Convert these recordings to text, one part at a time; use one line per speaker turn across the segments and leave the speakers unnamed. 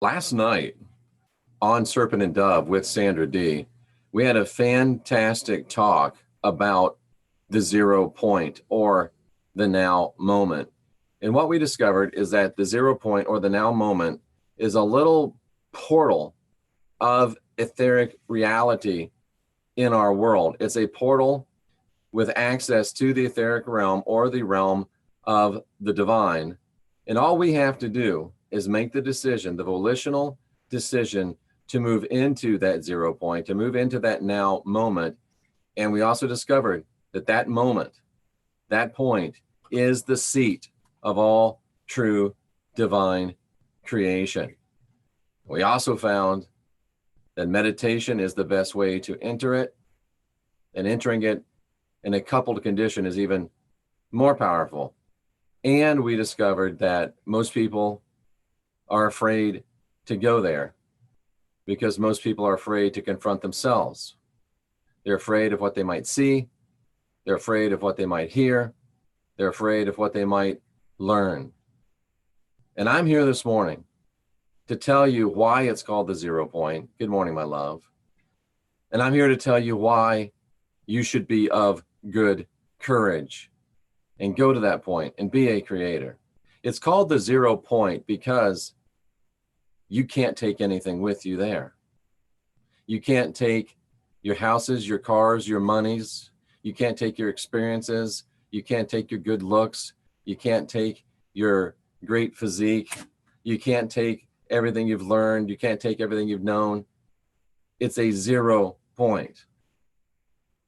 Last night on Serpent and Dove with Sandra D, we had a fantastic talk about the 0 point or the now moment. And what we discovered is that the 0 point or the now moment is a little portal of etheric reality in our world. It's a portal with access to the etheric realm or the realm of the divine. And all we have to do is make the decision, the volitional decision, to move into that 0 point, to move into that now moment. And we also discovered that that moment, that point, is the seat of all true divine creation. We also found that meditation is the best way to enter it, and entering it in a coupled condition is even more powerful. And we discovered that most people are afraid to go there because most people are afraid to confront themselves. They're afraid of what they might see. They're afraid of what they might hear. They're afraid of what they might learn. And I'm here this morning to tell you why it's called the 0 point. Good morning, my love. And I'm here to tell you why you should be of good courage and go to that point and be a creator. It's called the 0 point because you can't take anything with you there. You can't take your houses, your cars, your monies. You can't take your experiences. You can't take your good looks. You can't take your great physique. You can't take everything you've learned. You can't take everything you've known. It's a 0 point.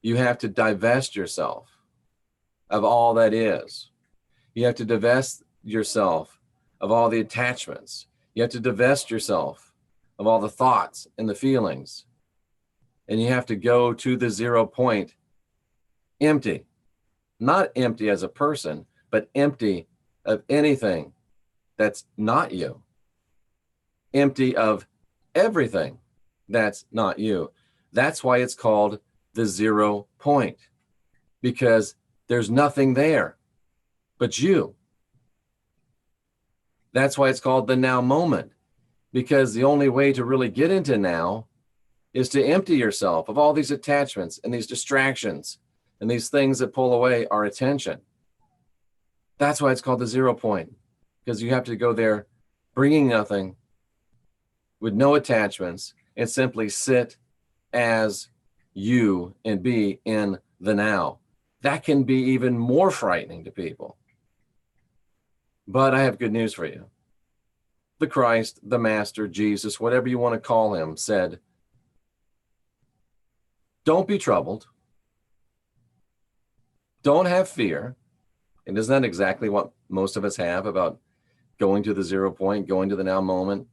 You have to divest yourself of all that is. You have to divest yourself of all the attachments. You have to divest yourself of all the thoughts and the feelings. And you have to go to the 0 point empty. Not empty as a person, but empty of anything that's not you. Empty of everything that's not you. That's why it's called the 0 point, because there's nothing there but you. That's why it's called the now moment, because the only way to really get into now is to empty yourself of all these attachments and these distractions and these things that pull away our attention. That's why it's called the 0 point, because you have to go there bringing nothing, with no attachments, and simply sit as you and be in the now. That can be even more frightening to people. But I have good news for you. The Christ, the Master, Jesus, whatever you want to call him, said, don't be troubled. Don't have fear. And isn't that exactly what most of us have about going to the 0 point, going to the now moment,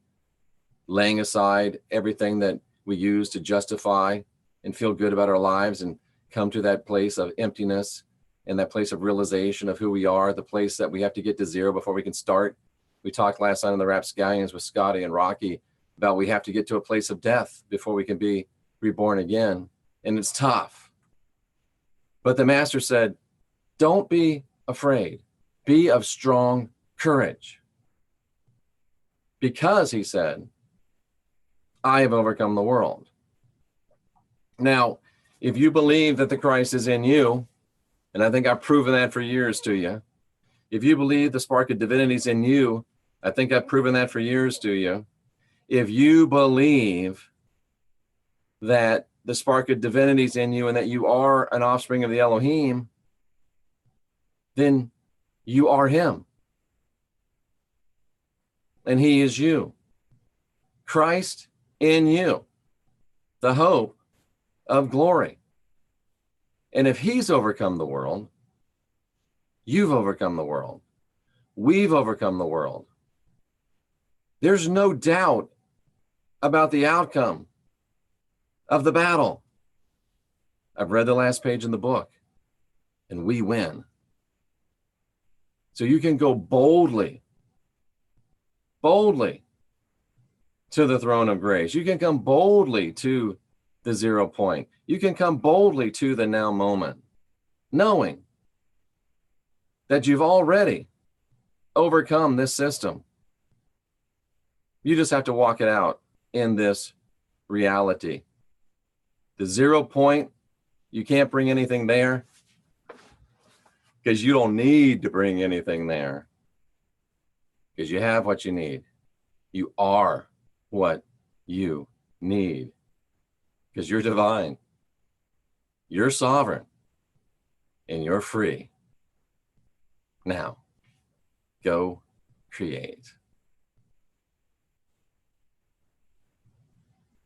laying aside everything that we use to justify and feel good about our lives and come to that place of emptiness and that place of realization of who we are, the place that we have to get to 0 before we can start. We talked last night on the Rapscallions with Scotty and Rocky about we have to get to a place of death before we can be reborn again. And it's tough. But the Master said, don't be afraid. Be of strong courage. Because, he said, I have overcome the world. Now, if you believe that the Christ is in you, and I think I've proven that for years to you. If you believe the spark of divinity is in you, I think I've proven that for years to you. If you believe that the spark of divinity is in you and that you are an offspring of the Elohim, then you are him. And he is you. Christ in you, the hope of glory. And if he's overcome the world, you've overcome the world. We've overcome the world. There's no doubt about the outcome of the battle. I've read the last page in the book, and we win. So you can go boldly to the throne of grace. You can come boldly to the 0 point. You can come boldly to the now moment, knowing that you've already overcome this system. You just have to walk it out in this reality. The 0 point, you can't bring anything there because you don't need to bring anything there because you have what you need. You are what you need because you're divine, you're sovereign, and you're free. Now, go create.